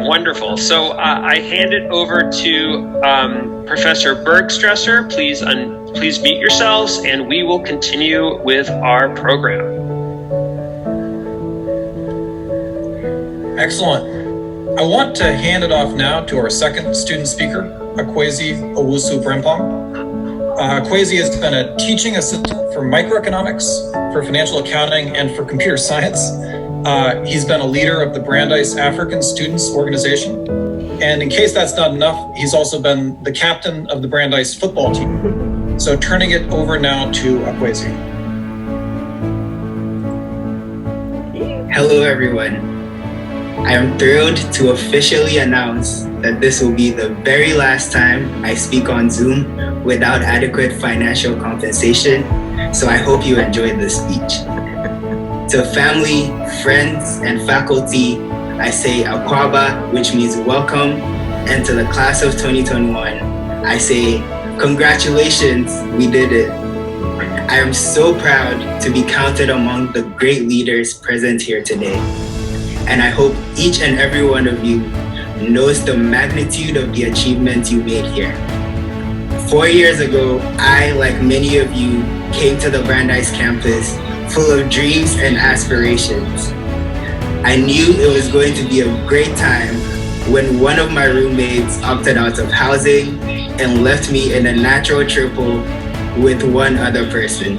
Wonderful. So I hand it over to Professor Bergstresser. Please mute yourselves, and we will continue with our program. Excellent. I want to hand it off now to our second student speaker, Akwasi Owusu-Brempong. Akwasi has been a teaching assistant for microeconomics, for financial accounting, and for computer science. He's been a leader of the Brandeis African Students Organization. And in case that's not enough, he's also been the captain of the Brandeis football team. So turning it over now to Akwasi. Hello, everyone. I am thrilled to officially announce that this will be the very last time I speak on Zoom without adequate financial compensation. So I hope you enjoyed this speech. To family, friends, and faculty, I say Akwaba, which means welcome. And to the class of 2021, I say congratulations, we did it. I am so proud to be counted among the great leaders present here today. And I hope each and every one of you knows the magnitude of the achievements you made here. 4 years ago, I, like many of you, came to the Brandeis campus full of dreams and aspirations. I knew it was going to be a great time when one of my roommates opted out of housing and left me in a natural triple with one other person.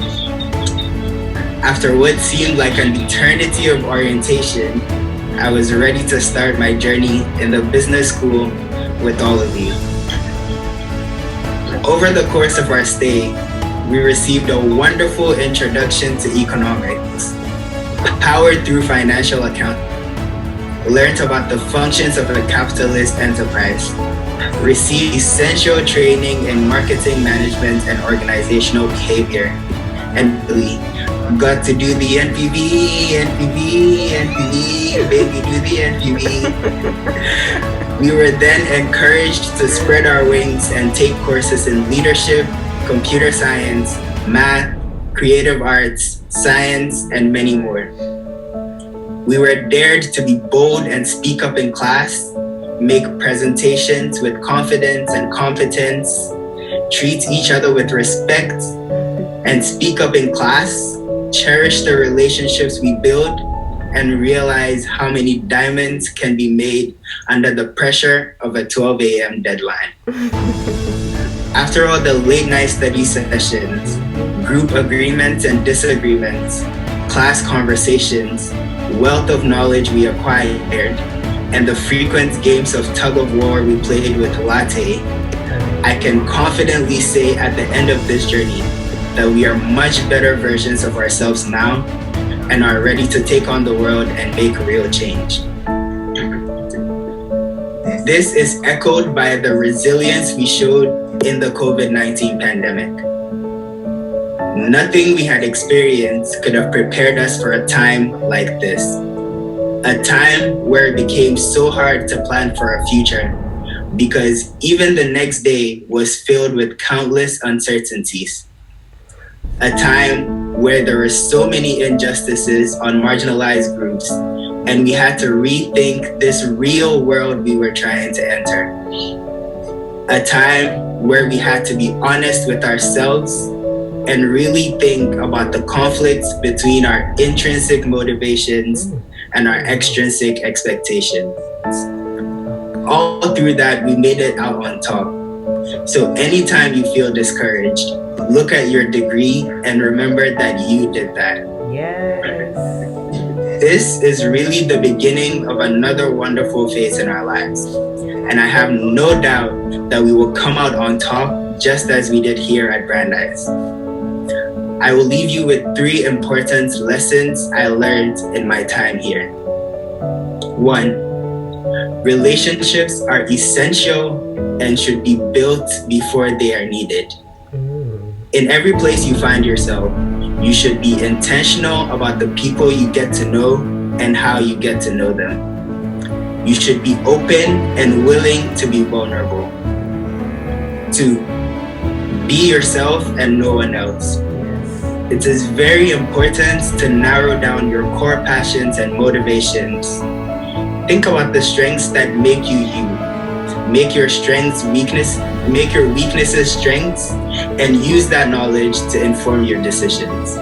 After what seemed like an eternity of orientation, I was ready to start my journey in the business school with all of you. Over the course of our stay, we received a wonderful introduction to economics, powered through financial accounting, learned about the functions of a capitalist enterprise, received essential training in marketing management and organizational behavior, and really got to do the NPV, baby, do the NPV. We were then encouraged to spread our wings and take courses in leadership, computer science, math, creative arts, science, and many more. We were dared to be bold and speak up in class, make presentations with confidence and competence, treat each other with respect, and speak up in class, cherish the relationships we build, and realize how many diamonds can be made under the pressure of a 12 a.m. deadline. After all the late night study sessions, group agreements and disagreements, class conversations, wealth of knowledge we acquired, and the frequent games of tug of war we played with Latte, I can confidently say at the end of this journey that we are much better versions of ourselves now and are ready to take on the world and make real change. This is echoed by the resilience we showed in the COVID-19 pandemic. Nothing we had experienced could have prepared us for a time like this. A time where it became so hard to plan for our future because even the next day was filled with countless uncertainties. A time where there were so many injustices on marginalized groups, and we had to rethink this real world we were trying to enter. A time where we had to be honest with ourselves and really think about the conflicts between our intrinsic motivations and our extrinsic expectations. All through that, we made it out on top. So anytime you feel discouraged, look at your degree and remember that you did that. Yes. This is really the beginning of another wonderful phase in our lives. And I have no doubt that we will come out on top just as we did here at Brandeis. I will leave you with 3 important lessons I learned in my time here. 1, relationships are essential and should be built before they are needed. In every place you find yourself, you should be intentional about the people you get to know and how you get to know them. You should be open and willing to be vulnerable. 2, be yourself and no one else. It is very important to narrow down your core passions and motivations. think about the strengths that make you you. Make your weaknesses strengths, and use that knowledge to inform your decisions.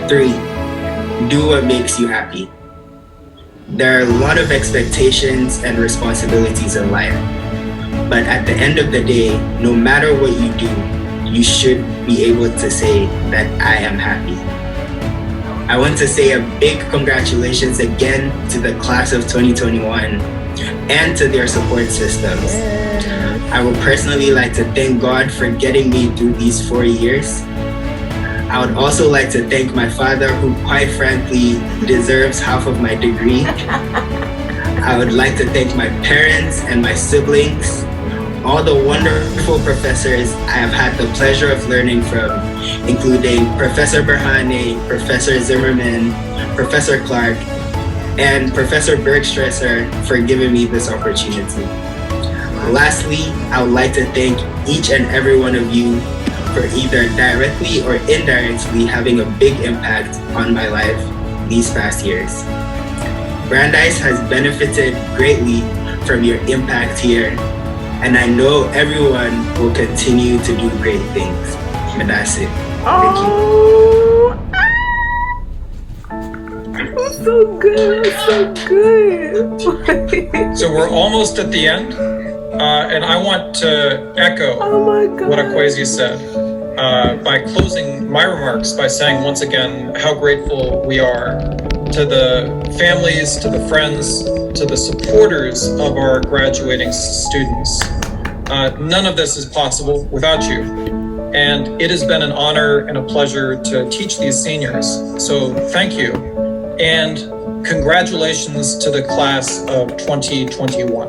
3, do what makes you happy. There are a lot of expectations and responsibilities in life, but at the end of the day, no matter what you do, you should be able to say that I am happy. I want to say a big congratulations again to the class of 2021 and to their support systems. I would personally like to thank God for getting me through these 4 years. I would also like to thank my father, who quite frankly deserves half of my degree. I would like to thank my parents and my siblings, all the wonderful professors I have had the pleasure of learning from, including Professor Berhane, Professor Zimmerman, Professor Clark, and Professor Bergstresser for giving me this opportunity. Lastly, I would like to thank each and every one of you for either directly or indirectly having a big impact on my life these past years. Brandeis has benefited greatly from your impact here, and I know everyone will continue to do great things. And that's it. Thank you. So good, so good. So we're almost at the end, and I want to echo what Akwasi said by closing my remarks by saying once again how grateful we are to the families, to the friends, to the supporters of our graduating students. None of this is possible without you, and it has been an honor and a pleasure to teach these seniors. So thank you. And congratulations to the class of 2021.